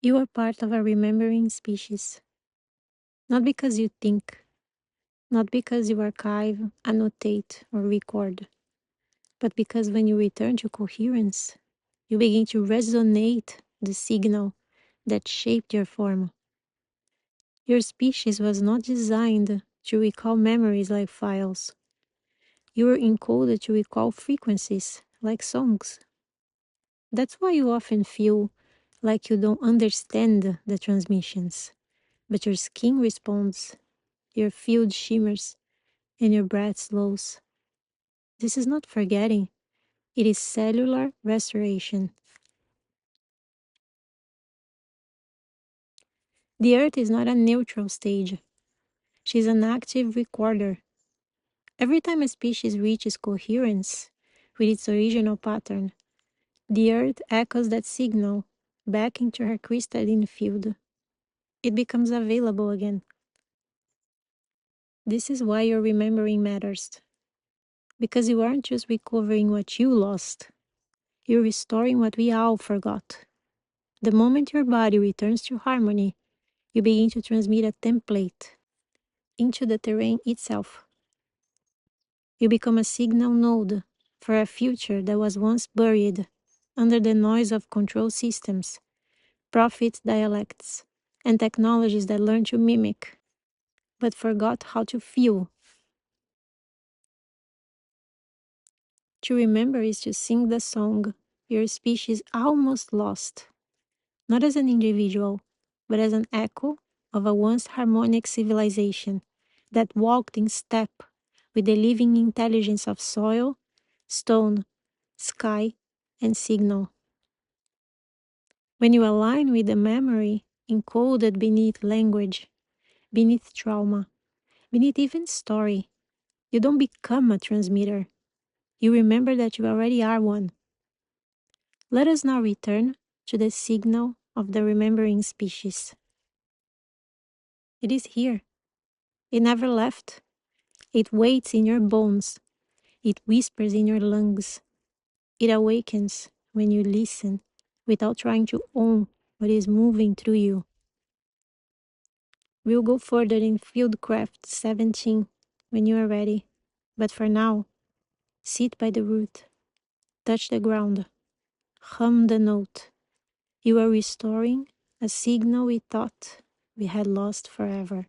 You are part of a remembering species, not because you think, not because you archive, annotate, or record, but because when you return to coherence, you begin to resonate the signal that shaped your form. Your species was not designed to recall memories like files. You were encoded to recall frequencies like songs. That's why you often feel like you don't understand the transmissions, but your skin responds, your field shimmers, and your breath slows. This is not forgetting, it is cellular restoration. The Earth is not a neutral stage. She's an active recorder. Every time a species reaches coherence with its original pattern, the Earth echoes that signal back into her crystalline field. It becomes available again. This is why your remembering matters. Because you aren't just recovering what you lost, you're restoring what we all forgot. The moment your body returns to harmony, you begin to transmit a template into the terrain itself. You become a signal node for a future that was once buried under the noise of control systems, profit dialects, and technologies that learn to mimic, but forgot how to feel. To remember is to sing the song your species almost lost, not as an individual, but as an echo of a once harmonic civilization that walked in step with the living intelligence of soil, stone, sky, and signal. When you align with the memory encoded beneath language, beneath trauma, beneath even story, you don't become a transmitter. You remember that you already are one. Let us now return to the signal of the remembering species. It is here. It never left. It waits in your bones. It whispers in your lungs. It awakens when you listen without trying to own what is moving through you. We'll go further in Fieldcraft 17 when you are ready. But for now, sit by the root, touch the ground, hum the note. You are restoring a signal we thought we had lost forever.